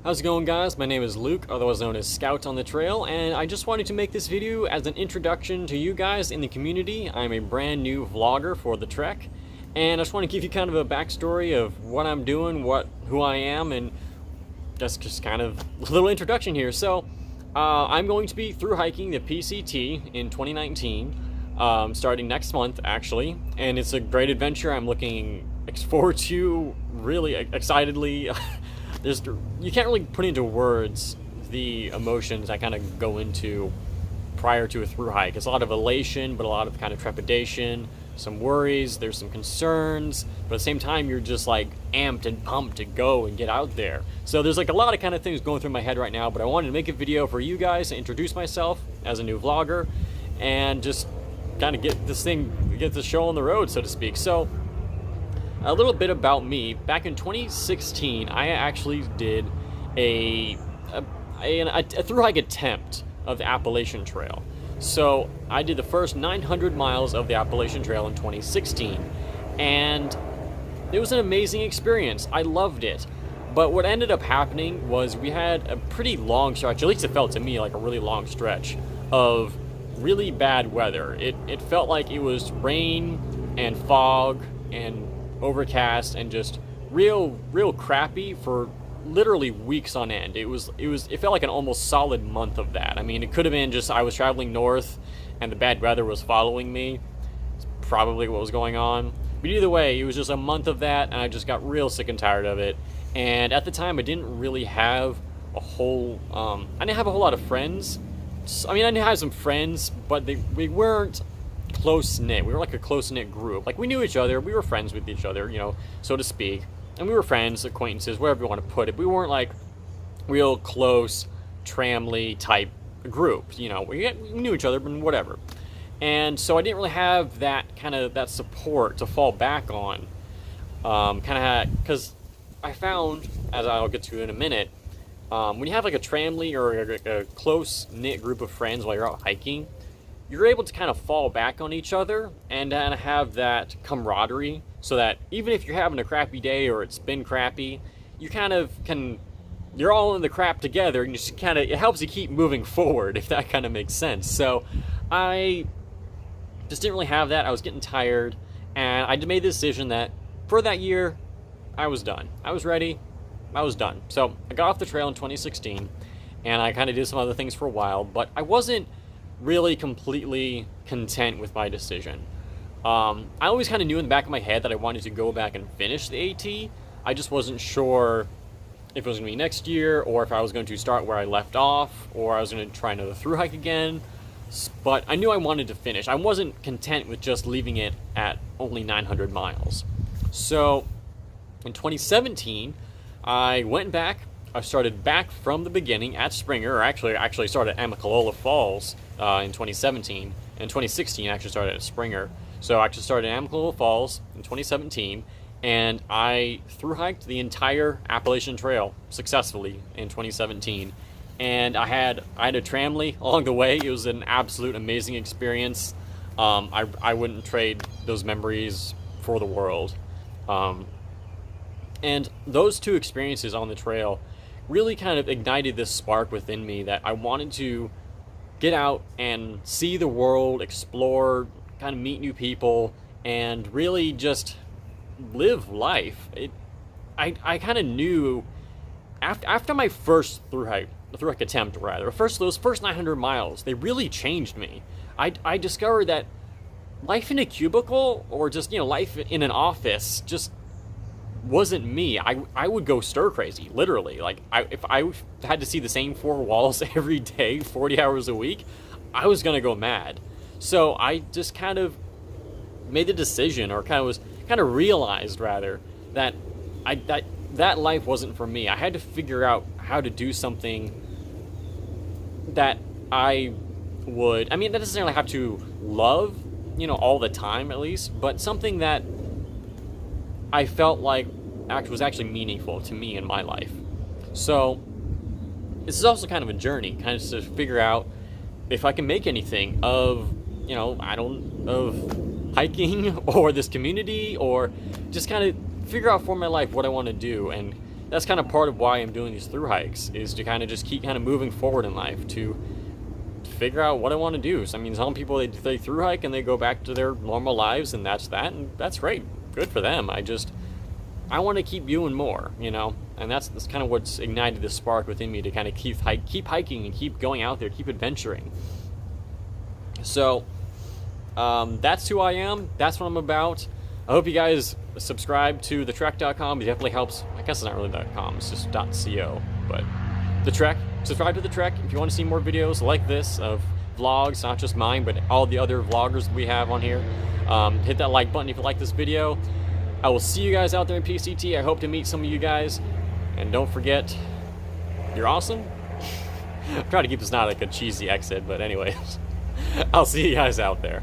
How's it going, guys? My name is Luke, otherwise known as Scout on the Trail, and I just wanted to make this video as an introduction to you guys in the community. I'm a brand new vlogger for the trek, and I just want to give you kind of a backstory of what I'm doing, who I am, and just kind of a little introduction here. So, I'm going to be through hiking the PCT in 2019, starting next month actually, and it's a great adventure. I'm looking forward to really excitedly. You can't really put into words the emotions I kind of go into prior to a through hike. It's a lot of elation, but a lot of kind of trepidation, some worries, there's some concerns, but at the same time you're just like amped and pumped to go and get out there. So there's like a lot of kind of things going through my head right now, but I wanted to make a video for you guys to introduce myself as a new vlogger and just kind of get this show on the road, so to speak. So a little bit about me. Back in 2016, I actually did a through hike attempt of the Appalachian Trail. So I did the first 900 miles of the Appalachian Trail in 2016, and it was an amazing experience. I loved it. But what ended up happening was we had a pretty long stretch, at least it felt to me like a really long stretch, of really bad weather. It felt like it was rain and fog and overcast and just real crappy for literally weeks on end. It felt like an almost solid month of that. I mean, it could have been just I was traveling north and the bad weather was following me. It's probably what was going on. But either way, it was just a month of that, and I just got real sick and tired of it. And at the time, I didn't really have a whole lot of friends. I mean, I did have some friends, but we weren't close-knit. We were like a close-knit group. Like, we knew each other, we were friends with each other, you know, so to speak. And we were friends, acquaintances, wherever you want to put it. We weren't like real close, tramly type group, you know. We knew each other, but whatever. And so I didn't really have that support to fall back on. Because I found, as I'll get to in a minute, when you have like a tramly or a close-knit group of friends while you're out hiking, you're able to kind of fall back on each other and have that camaraderie, so that even if you're having a crappy day or it's been crappy, you kind of you're all in the crap together, and you just it helps you keep moving forward, if that kind of makes sense. So I just didn't really have that. I was getting tired, and I made the decision that for that year, I was done. I was ready. I was done. So I got off the trail in 2016, and I kind of did some other things for a while, but I wasn't really completely content with my decision. I always kind of knew in the back of my head that I wanted to go back and finish the AT. I just wasn't sure if it was going to be next year, or if I was going to start where I left off, or I was going to try another through hike again. But I knew I wanted to finish. I wasn't content with just leaving it at only 900 miles. So in 2017, I went back. I started back from the beginning at Springer, or actually I started at Amicalola Falls in 2017. In 2016, I actually started at Springer. So I actually started at Amicalola Falls in 2017, and I thru-hiked the entire Appalachian Trail successfully in 2017. And I had a tramley along the way. It was an absolute amazing experience. I wouldn't trade those memories for the world. And those two experiences on the trail really kind of ignited this spark within me that I wanted to get out and see the world, explore, kind of meet new people, and really just live life. I kind of knew after my first through hike attempt, rather, those first 900 miles, they really changed me. I discovered that life in a cubicle, or just, you know, life in an office, just wasn't me. I would go stir crazy, literally. Like, if I had to see the same four walls every day, 40 hours a week, I was gonna go mad. So I just kind of made the decision, or kind of realized rather, that that life wasn't for me. I had to figure out how to do something that that doesn't necessarily have to love, you know, all the time at least, but something that I felt like was actually meaningful to me in my life. So this is also kind of a journey, kind of to figure out if I can make anything of, you know, of hiking or this community, or just kind of figure out for my life what I want to do, and that's kind of part of why I'm doing these through hikes, is to kind of just keep kind of moving forward in life, to figure out what I want to do. So I mean, some people, they through hike and they go back to their normal lives, and that's that, and that's great, good for them. I want to keep doing more, you know, and that's kind of what's ignited the spark within me to kind of keep hiking and keep going out there, keep adventuring. So that's who I am. That's what I'm about. I hope you guys subscribe to thetrek.com. It definitely helps. I guess it's not really .com, it's just .co. But the Trek, subscribe to the Trek if you want to see more videos like this of vlogs, not just mine, but all the other vloggers we have on here. Hit that like button if you like this video. I will see you guys out there in PCT. I hope to meet some of you guys. And don't forget, you're awesome. I'm trying to keep this not like a cheesy exit, but anyways, I'll see you guys out there.